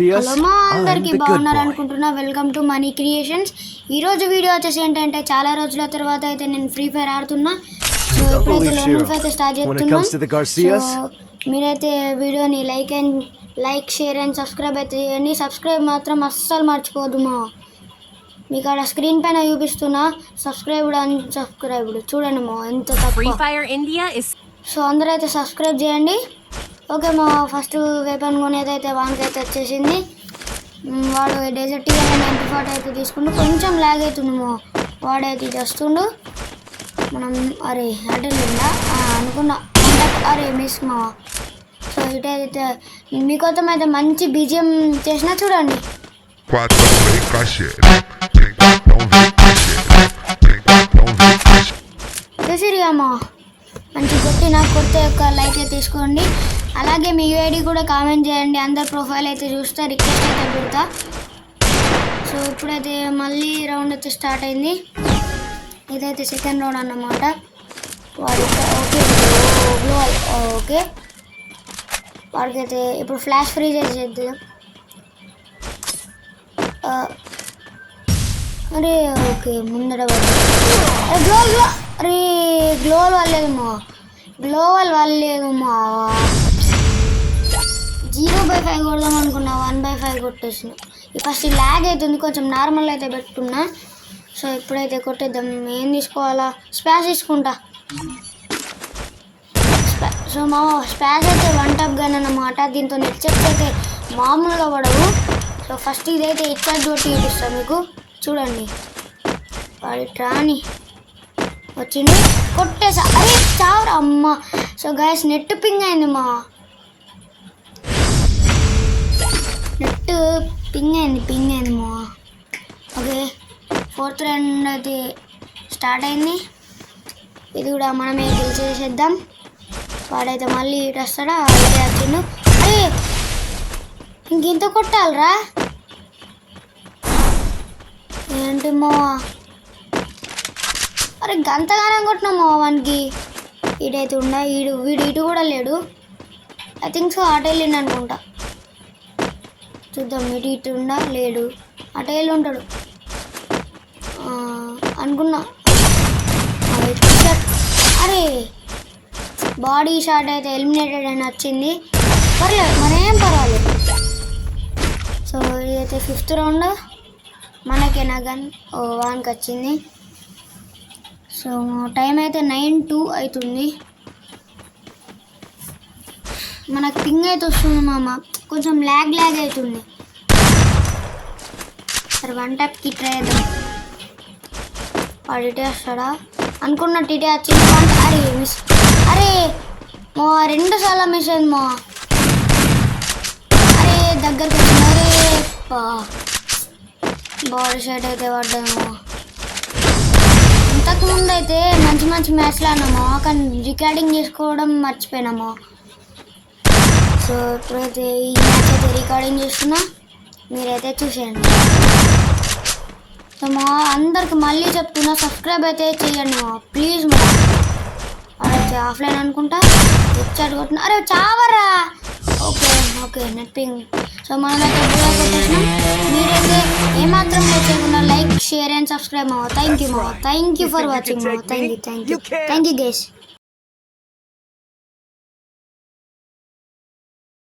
Hello మా అందరికి బాగున్నారు అనుకుంటున్నా. Welcome to money creations. ఈరోజు వీడియో వచ్చేసి ఏంటంటే చాలా రోజుల తర్వాత అయితే నేను ఫ్రీ ఫైర్ ఆడుతున్నా. సో ఇప్పుడైతే లెవెన్ అయితే స్టార్ట్ చేస్తున్నాం. సో మీరైతే వీడియోని లైక్ షేర్ అండ్ సబ్స్క్రైబ్ అయితే చేయండి. సబ్స్క్రైబ్ మాత్రం అస్సలు మర్చిపోదు మా. మీకు అక్కడ స్క్రీన్ పైన చూపిస్తున్నా సబ్స్క్రైబ్డ్ అన్సబ్స్క్రైబ్డ్ చూడండి మా ఎంత తక్కువ. సో అందరూ అయితే సబ్స్క్రైబ్ చేయండి. ఓకే మా ఫస్ట్ వెపన్ కొనేది అయితే వానికి అయితే వచ్చేసింది. వాడు డెజర్ట్ 90 అయితే తీసుకుంటూ కొంచెం లాగ్ అవుతుంది మా. వాడైతే ఇది వస్తుండు. మనం అరే అడ్డలిందా అనుకున్నా, అరే మిస్ మా. సో ఇటైతే మీకోసం అయితే మంచి బీజిఎం చేసినా చూడండి. చూసిరిగామా మంచి కొడితే ఒక లైక్ అయితే తీసుకోండి. అలాగే మీ యూఐడి కూడా కామెంట్ చేయండి. అందరు ప్రొఫైల్ అయితే చూస్తా, రిక్వెస్ట్ అయితే పెడతా. సో ఇప్పుడైతే మళ్ళీ రౌండ్ అయితే స్టార్ట్ అయింది. ఇదైతే సెకండ్ రౌండ్ అన్నమాట. వాడు ఓకే గ్లోవల్ ఓకే. వాడికైతే ఇప్పుడు ఫ్లాష్ ఫ్రీజ్ చేద్దాం. అరే ఓకే ముందర అరే గ్లోవల్ వాళ్ళేదు మా 0/5 కొడదాం అనుకున్నా, 1/5 కొట్టేసిన. ఫస్ట్ ల్యాగ్ అవుతుంది, కొంచెం నార్మల్ అయితే పెట్టుకున్నా. సో ఇప్పుడైతే కొట్టేద్దాం. ఏం తీసుకోవాలా? స్పాష్ తీసుకుంటా. సో మా స్పాష్ అయితే 1 టప్ గన్ అన్నమాట. దీంతో హెడ్సెట్స్ అయితే మామూలుగా పడవు. సో ఫస్ట్ ఇదైతే హెడ్సెట్ తోటి చూపిస్తాను మీకు చూడండి. వాడి ట్రాని వచ్చింది, కొట్టేసా. అరే చావరా అమ్మ. సో గైస్ నెట్ పింగ్ అయింది మా. నెట్ పింగ్ అయింది మా. ఓకే ఫోర్త్ రౌండ్ అయితే స్టార్ట్ అయింది. ఇది కూడా మనమే గెలిచేసేద్దాం. వాడైతే మళ్ళీ ఇటు వస్తాడా? అయితే వచ్చిండు. అరే ఇంకెంత కొట్టాలరా ఏంటి మా. అరే గంతగానే కొట్టినామా వానికి. ఇటైతే వీడు ఇటు కూడా లేడు. ఐ థింక్ సో అటు వెళ్ళిండు అనుకుంటా. చూద్దాం. ఇటు లేడు, అటు వెళ్ళి ఉంటాడు అనుకున్నా. అరే బాడీ షాట్ అయితే ఎలిమినేటెడ్ అని వచ్చింది. పర్లేదు మరేం పర్వాలేదు. సో ఇదైతే 5th రౌండ్ మనకేనా గన్ వానికి వచ్చింది. సో టైం అయితే 9:02 అవుతుంది. మనకు పింగ్ అయితే వస్తుంది మామ, కొంచెం ల్యాగ్ అవుతుంది. సరే 1 టప్కి ట్రై చేద్దాం. వాడు ఇటే వస్తాడా అనుకున్నట్టు ఇటే వచ్చింది. అరే మిస్. అరే మా 2 సార్లు మిస్ అయింది మా. అరే దగ్గరకు వచ్చింది. అరే బాడీ షాట్ అయితే పడ్డాము. ఇంతకుముందు అయితే మంచి మ్యాచ్లు ఆడినాము, కానీ రికార్డింగ్ చేసుకోవడం మర్చిపోయినాము. సో ఇప్పుడైతే ఈ మ్యాచ్ అయితే రికార్డింగ్ చేస్తున్నా, మీరైతే చూసేయండి. సో మా అందరికి మళ్ళీ చెప్తున్నా సబ్స్క్రైబ్ అయితే చేయండి మా ప్లీజ్ మా. అదైతే ఆఫ్లైన్ అనుకుంటా హెడ్సెట్ కొట్టిన. అరే చావరా. Okay net ping. సో మనమైతే బుర్రా కొట్టేసినాం. మీరైతే ఏమాత్రం చేయకుండా లైక్ షేర్ అండ్ సబ్స్క్రైబ్ మా. థ్యాంక్ యూ ఫర్ వాచింగ్ మా. Thank you guys.